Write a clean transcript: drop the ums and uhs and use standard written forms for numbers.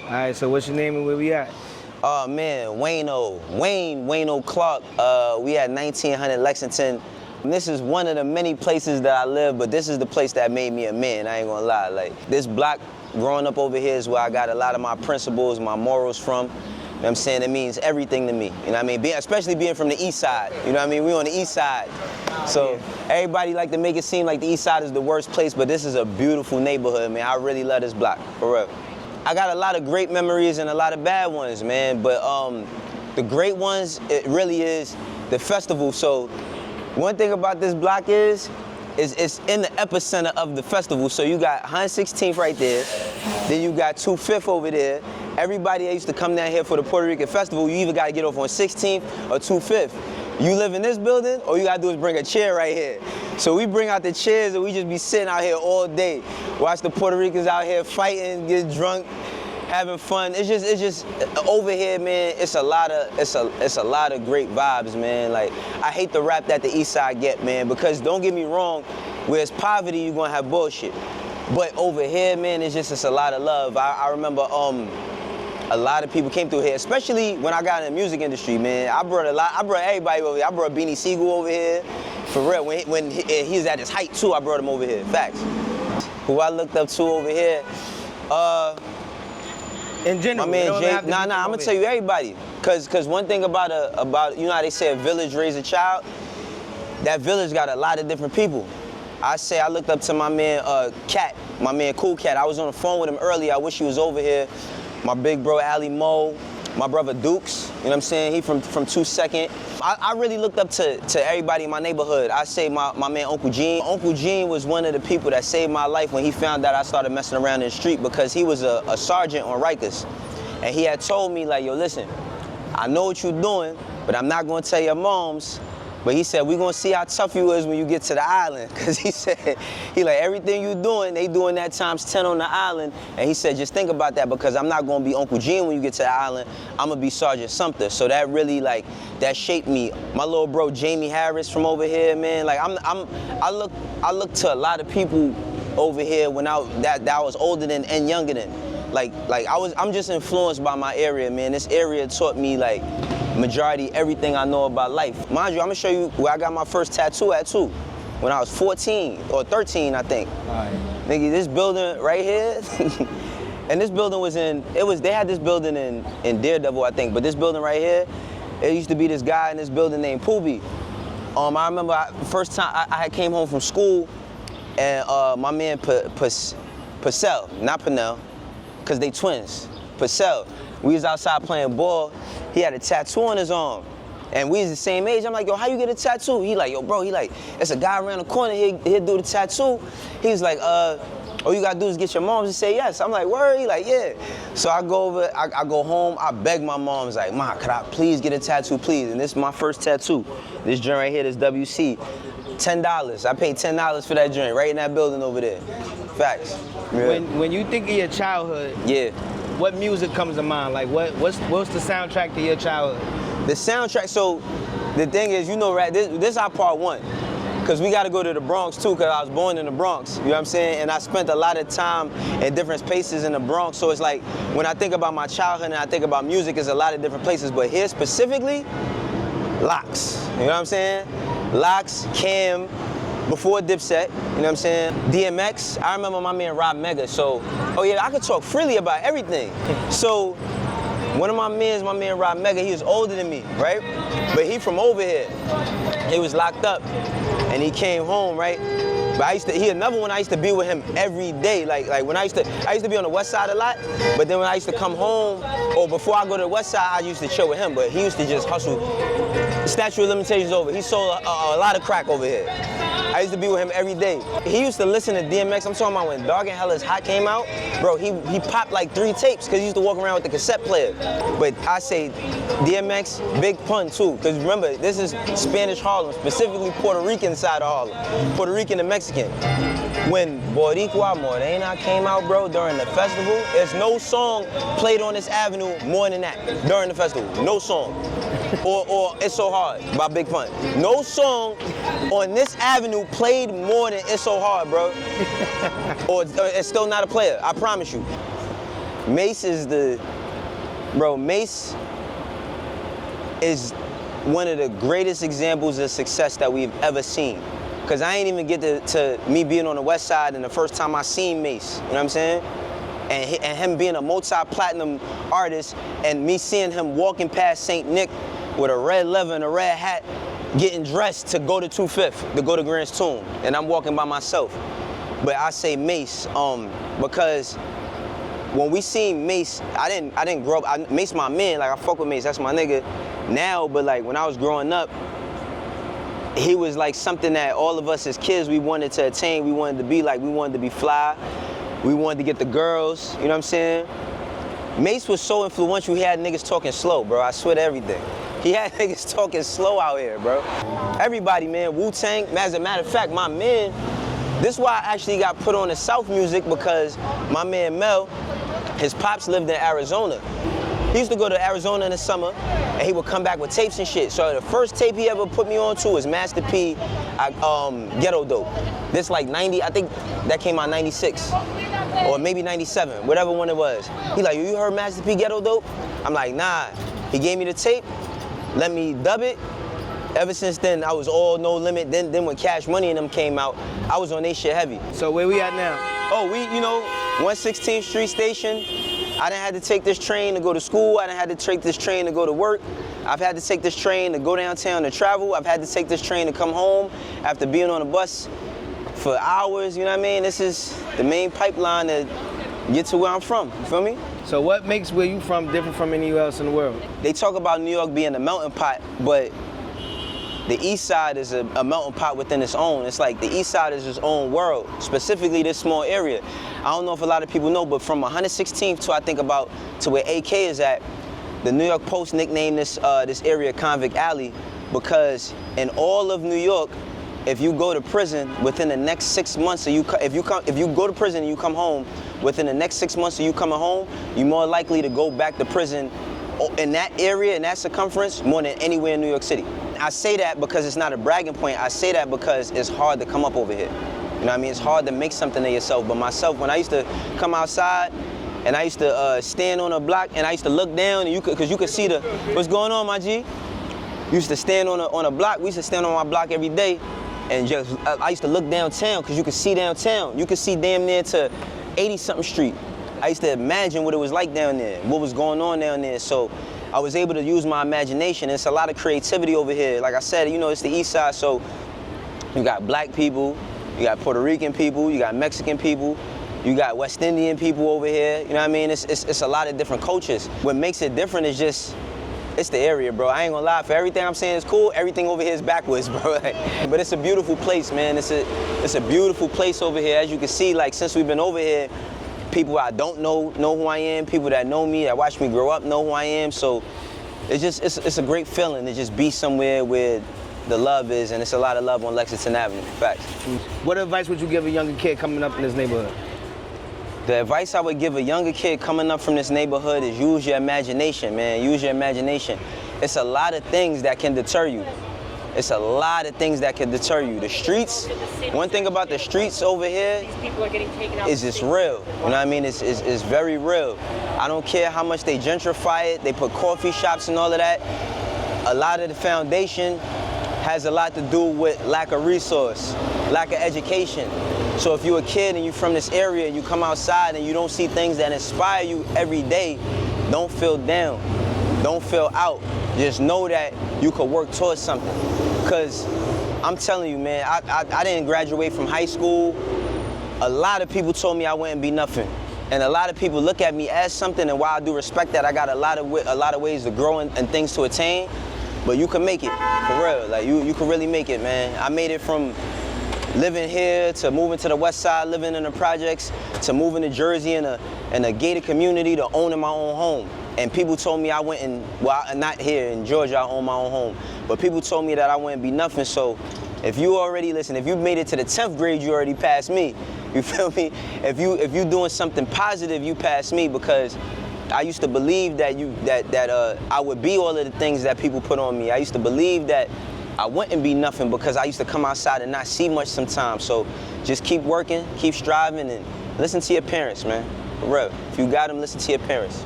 All right, so what's your name and where we at? Oh man, Wayno Clark. We at 1900 Lexington. This is one of the many places that I live, but this is the place that made me a man, I ain't gonna lie. Like, this block, growing up over here is where I got a lot of my principles, my morals from. You know what I'm saying? It means everything to me. You know what I mean? Especially being from the east side. You know what I mean? We on the east side. So everybody like to make it seem like the east side is the worst place, but this is a beautiful neighborhood, man. I really love this block, for real. I got a lot of great memories and a lot of bad ones, man. But the great ones, it really is the festival. So one thing about this block is it's in the epicenter of the festival. So you got 116th right there, then you got 25th over there. Everybody that used to come down here for the Puerto Rican festival, you either gotta get off on 16th or 25th. You live in this building, all you gotta do is bring a chair right here. So we bring out the chairs and we just be sitting out here all day. Watch the Puerto Ricans out here fighting, get drunk, having fun. It's just over here, man. It's a lot of great vibes, man. Like, I hate the rap that the East Side get, man. Because don't get me wrong, where it's poverty, you're gonna have bullshit. But over here, man, it's a lot of love. I remember a lot of people came through here, especially when I got in the music industry, man. I brought everybody over here. I brought Beanie Siegel over here, for real. When he was at his height too, I brought him over here. Facts. Who I looked up to over here. In general, my man Jay. I'm gonna tell you everybody, cause one thing about you know how they say a village raise a child. That village got a lot of different people. I looked up to my man Cat, my man Cool Cat. I was on the phone with him earlier. I wish he was over here. My big bro Ali Mo, my brother Dukes. You know what I'm saying? He from 2 Second. I really looked up to everybody in my neighborhood. I say my man Uncle Gene. Uncle Gene was one of the people that saved my life when he found out I started messing around in the street, because he was a sergeant on Rikers. And he had told me, like, yo, listen, I know what you're doing, but I'm not gonna tell your moms. But he said, we're gonna see how tough you is when you get to the island. Cause he said, everything you doing, they doing that times 10 on the island. And he said, just think about that, because I'm not gonna be Uncle Gene when you get to the island. I'm gonna be Sergeant Sumter. So that really, like, that shaped me. My little bro, Jamie Harris from over here, man. Like, I look to a lot of people over here when I was older than and younger than. Like I'm just influenced by my area, man. This area taught me, like, majority everything I know about life. Mind you, I'm gonna show you where I got my first tattoo at too. When I was 14 or 13, I think. All right. Nigga, this building right here, and this building they had this building in Daredevil, I think, but this building right here, it used to be this guy in this building named Poobie. I remember first time I came home from school, and my man Purcell, not Pernell, because they twins, Purcell. We was outside playing ball. He had a tattoo on his arm. And we was the same age. I'm like, yo, how you get a tattoo? He like, yo, bro, it's a guy around the corner, he'll do the tattoo. He was like, all you gotta do is get your moms to say yes. I'm like, word? He like, yeah. So I go over, I go home, I beg my mom's like, Ma, could I please get a tattoo, please? And this is my first tattoo. This joint right here, this WC. $10. I paid $10 for that joint right in that building over there. Facts. Yeah. When you think of your childhood, yeah, what music comes to mind? Like, what's the soundtrack to your childhood? The soundtrack, so the thing is, you know, right, this is our part one. Because we got to go to the Bronx too, because I was born in the Bronx, you know what I'm saying? And I spent a lot of time in different spaces in the Bronx. So it's like, when I think about my childhood and I think about music, it's a lot of different places. But here specifically, Locks, you know what I'm saying? Locks, Cam, before Dipset, you know what I'm saying? DMX, I remember my man Rob Mega, so, oh yeah, I could talk freely about everything. So, one of my man Rob Mega, he was older than me, right? But he from over here. He was locked up, and he came home, right? But he another one I used to be with him every day. Like when I used to be on the west side a lot, but then when I used to come home, or before I go to the west side, I used to chill with him, but he used to just hustle. Statute of limitations over. He sold a lot of crack over here. I used to be with him every day. He used to listen to DMX. I'm talking about when Dog and Hella's Hot came out, bro, he popped like 3 tapes because he used to walk around with the cassette player. But I say DMX, Big Pun too, because remember, this is Spanish Harlem, specifically Puerto Rican side of Harlem, Puerto Rican and Mexican. When Boricua Morena came out, bro, during the festival, there's no song played on this avenue more than that during the festival. No song. Or It's So Hard by Big Pun. No song on this avenue played more than It's So Hard, bro. or it's still not a player, I promise you. Mace is Mace is one of the greatest examples of success that we've ever seen. Cause I ain't even get to me being on the West Side and the first time I seen Mace, you know what I'm saying? And him being a multi-platinum artist and me seeing him walking past St. Nick with a red leather and a red hat, getting dressed to go to 25th, to go to Grant's Tomb, and I'm walking by myself. But I say Mace, because when we seen Mace, I didn't grow up, Mace my man, like I fuck with Mace, that's my nigga now, but like when I was growing up, he was like something that all of us as kids, we wanted to attain, we wanted to be like, we wanted to be fly, we wanted to get the girls, you know what I'm saying? Mace was so influential, he had niggas talking slow, bro, I swear to everything. He had niggas talking slow out here, bro. Everybody, man, Wu-Tang, as a matter of fact, my man, this is why I actually got put on the South music, because my man Mel, his pops lived in Arizona. He used to go to Arizona in the summer, and he would come back with tapes and shit. So the first tape he ever put me on to was Master P, Ghetto Dope. This like 90, I think that came out 96, or maybe 97, whatever one it was. He like, you heard Master P, Ghetto Dope? I'm like, nah. He gave me the tape, let me dub it. Ever since then, I was all No Limit. Then when Cash Money and them came out, I was on they shit heavy. So where we at now? Oh, we, 116th Street Station. I done had to take this train to go to school. I done had to take this train to go to work. I've had to take this train to go downtown to travel. I've had to take this train to come home after being on a bus for hours, you know what I mean? This is the main pipeline to get to where I'm from, you feel me? So what makes where you from different from anywhere else in the world? They talk about New York being a melting pot, but the East Side is a melting pot within its own. It's like the East Side is its own world, specifically this small area. I don't know if a lot of people know, but from 116th to where AK is at, the New York Post nicknamed this area Convict Alley, because in all of New York, if you go to prison within the next 6 months, if you go to prison and you come home within the next 6 months of you coming home, you're more likely to go back to prison in that area, in that circumference, more than anywhere in New York City. I say that because it's not a bragging point. I say that because it's hard to come up over here. You know what I mean? It's hard to make something of yourself. But myself, when I used to come outside and I used to stand on a block and I used to look down, and because you could see what's going on, my G? You used to stand on a block. We used to stand on my block every day, and I used to look downtown because you could see downtown. You could see damn near to 80-something Street. I used to imagine what it was like down there, what was going on down there. So I was able to use my imagination. It's a lot of creativity over here. Like I said, it's the East Side, so you got black people, you got Puerto Rican people, you got Mexican people, you got West Indian people over here. You know what I mean? It's a lot of different cultures. What makes it different is just, it's the area, bro. I ain't gonna lie, for everything I'm saying is cool, everything over here is backwards, bro. But it's a beautiful place, man. It's a beautiful place over here. As you can see, like, since we've been over here, people I don't know who I am. People that know me, that watch me grow up, know who I am. So it's a great feeling to just be somewhere where the love is, and it's a lot of love on Lexington Avenue. Facts. What advice would you give a younger kid coming up in this neighborhood? The advice I would give a younger kid coming up from this neighborhood is use your imagination, man. Use your imagination. It's a lot of things that can deter you. It's a lot of things that can deter you. The streets, one thing about the streets over here is it's real. You know what I mean? It's very real. I don't care how much they gentrify it, they put coffee shops and all of that. A lot of the foundation has a lot to do with lack of resource, lack of education. So if you're a kid and you're from this area and you come outside and you don't see things that inspire you every day, don't feel down, don't feel out. Just know that you could work towards something. Because I'm telling you, man, I didn't graduate from high school. A lot of people told me I wouldn't be nothing. And a lot of people look at me as something, and while I do respect that, I got a lot of ways to grow and things to attain. But you can make it, for real. Like, you can really make it, man. I made it from living here to moving to the West Side, living in the projects, to moving to Jersey in a gated community, to owning my own home. And people told me I wouldn't, well, not here in Georgia, I own my own home, but people told me that I wouldn't be nothing. So if you made it to the 10th grade, you already passed me. You feel me? If you doing something positive, you passed me, because I used to believe that I would be all of the things that people put on me. I used to believe that I wouldn't be nothing because I used to come outside and not see much sometimes. So just keep working, keep striving, and listen to your parents, man. For real. If you got them, listen to your parents.